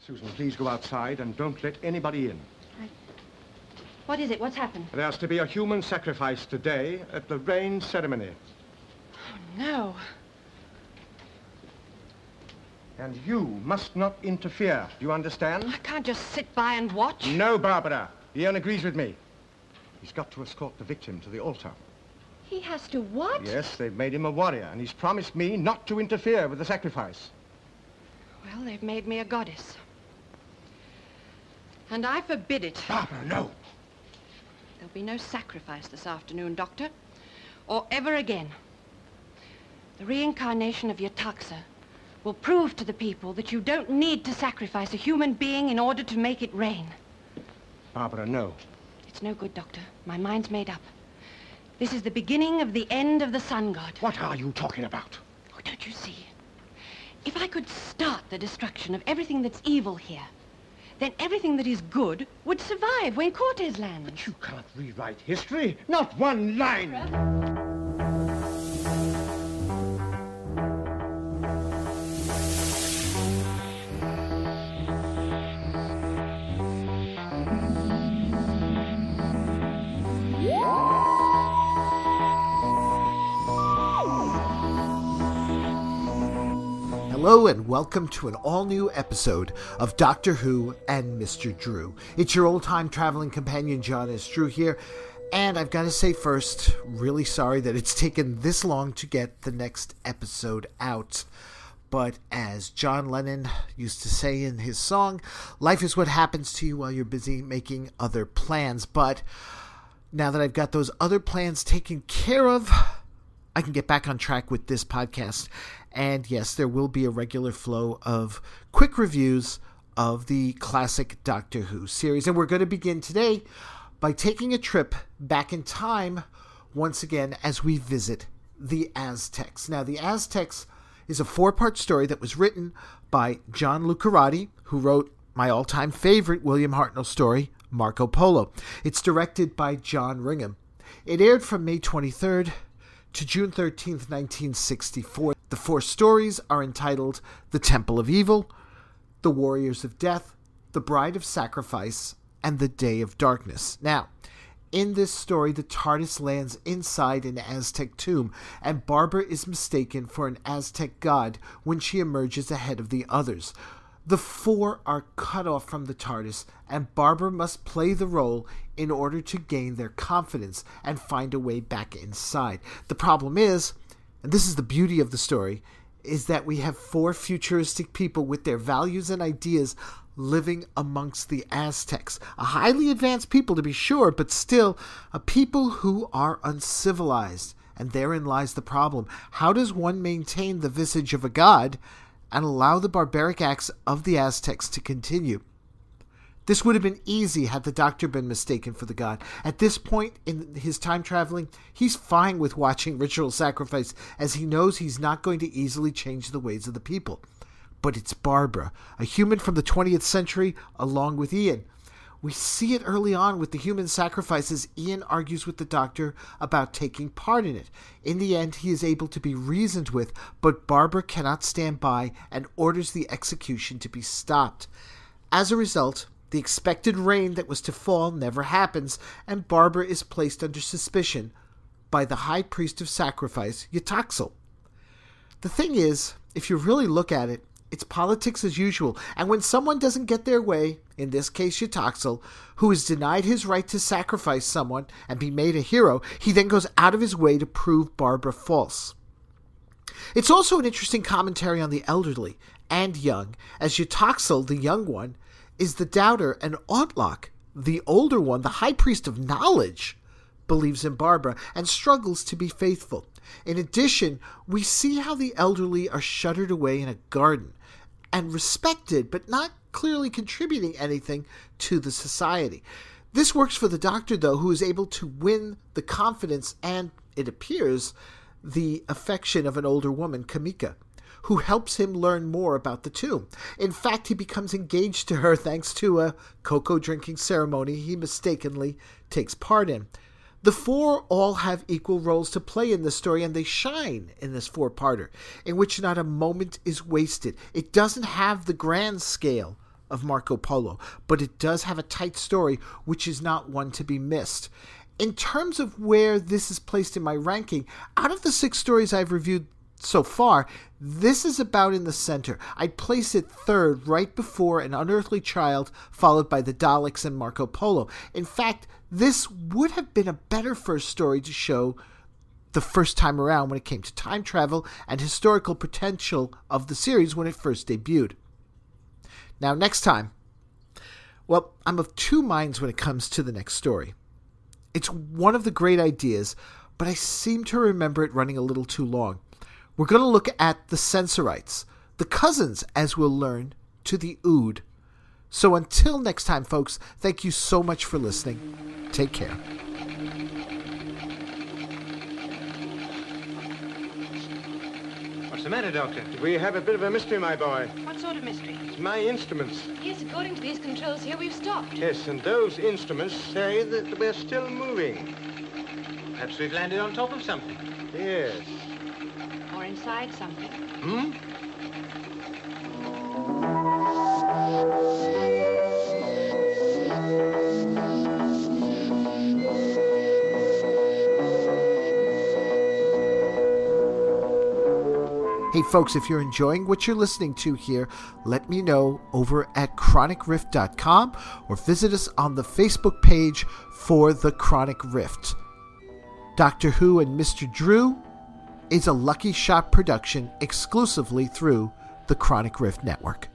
Susan, please go outside and don't let anybody in. What is it? What's happened? There's to be a human sacrifice today at the rain ceremony. Oh, no. And you must not interfere. Do you understand? I can't just sit by and watch. No, Barbara. Ian agrees with me. He's got to escort the victim to the altar. He has to what? Yes, they've made him a warrior, and he's promised me not to interfere with the sacrifice. Well, they've made me a goddess. And I forbid it. Barbara, no. There'll be no sacrifice this afternoon, Doctor. Or ever again. The reincarnation of Yetaxa will prove to the people that you don't need to sacrifice a human being in order to make it rain. Barbara, no. It's no good, Doctor. My mind's made up. This is the beginning of the end of the sun god. What are you talking about? Oh, don't you see? If I could start the destruction of everything that's evil here, then everything that is good would survive when Cortez lands. But you can't rewrite history. Not one line. Hello and welcome to an all-new episode of Doctor Who and Mr. Drew. It's your old-time traveling companion, John S. Drew here, and I've got to say first, really sorry that it's taken this long to get the next episode out. But as John Lennon used to say in his song, life is what happens to you while you're busy making other plans. But now that I've got those other plans taken care of, I can get back on track with this podcast. And yes, there will be a regular flow of quick reviews of the classic Doctor Who series. And we're going to begin today by taking a trip back in time once again as we visit the Aztecs. Now, the Aztecs is a 4-part story that was written by John Lucarotti, who wrote my all-time favorite William Hartnell story, Marco Polo. It's directed by John Ringham. It aired from May 23rd to June 13th, 1964. The 4 stories are entitled The Temple of Evil, The Warriors of Death, The Bride of Sacrifice, and The Day of Darkness. Now, in this story, the TARDIS lands inside an Aztec tomb, and Barbara is mistaken for an Aztec god when she emerges ahead of the others. The 4 are cut off from the TARDIS, and Barbara must play the role in order to gain their confidence and find a way back inside. The problem is, and this is the beauty of the story, is that we have 4 futuristic people with their values and ideas living amongst the Aztecs. A highly advanced people, to be sure, but still a people who are uncivilized. And therein lies the problem. How does one maintain the visage of a god and allow the barbaric acts of the Aztecs to continue? This would have been easy had the Doctor been mistaken for the god. At this point in his time traveling, he's fine with watching ritual sacrifice, as he knows he's not going to easily change the ways of the people. But it's Barbara, a human from the 20th century, along with Ian. We see it early on with the human sacrifices. Ian argues with the Doctor about taking part in it. In the end, he is able to be reasoned with, but Barbara cannot stand by and orders the execution to be stopped. As a result, the expected rain that was to fall never happens, and Barbara is placed under suspicion by the High Priest of Sacrifice, Yetaxa. The thing is, if you really look at it, it's politics as usual, and when someone doesn't get their way, in this case Yetaxa, who is denied his right to sacrifice someone and be made a hero, he then goes out of his way to prove Barbara false. It's also an interesting commentary on the elderly and young, as Yetaxa, the young one, is the doubter, and Autloc, the older one, the high priest of knowledge, believes in Barbara and struggles to be faithful. In addition, we see how the elderly are shuttered away in a garden and respected, but not clearly contributing anything to the society. This works for the Doctor, though, who is able to win the confidence and, it appears, the affection of an older woman, Kamika, who helps him learn more about the tomb. In fact, he becomes engaged to her thanks to a cocoa drinking ceremony he mistakenly takes part in. The 4 all have equal roles to play in this story, and they shine in this 4-parter, in which not a moment is wasted. It doesn't have the grand scale of Marco Polo, but it does have a tight story, which is not one to be missed. In terms of where this is placed in my ranking, out of the 6 stories I've reviewed so far, this is about in the center. I'd place it third, right before An Unearthly Child, followed by The Daleks and Marco Polo. In fact, this would have been a better first story to show the first time around when it came to time travel and historical potential of the series when it first debuted. Now, next time, well, I'm of 2 minds when it comes to the next story. It's one of the great ideas, but I seem to remember it running a little too long. We're going to look at the Sensorites, the cousins, as we'll learn, to the Ood. So until next time, folks, thank you so much for listening. Take care. What's the matter, Doctor? We have a bit of a mystery, my boy. What sort of mystery? It's my instruments. Yes, according to these controls here, we've stopped. Yes, and those instruments say that we're still moving. Perhaps we've landed on top of something. Yes. Or inside something. Hmm? Hey folks, if you're enjoying what you're listening to here, let me know over at chronicrift.com or visit us on the Facebook page for The Chronic Rift. Doctor Who and Mr. Drew is a Lucky Shot production exclusively through the Chronic Rift Network.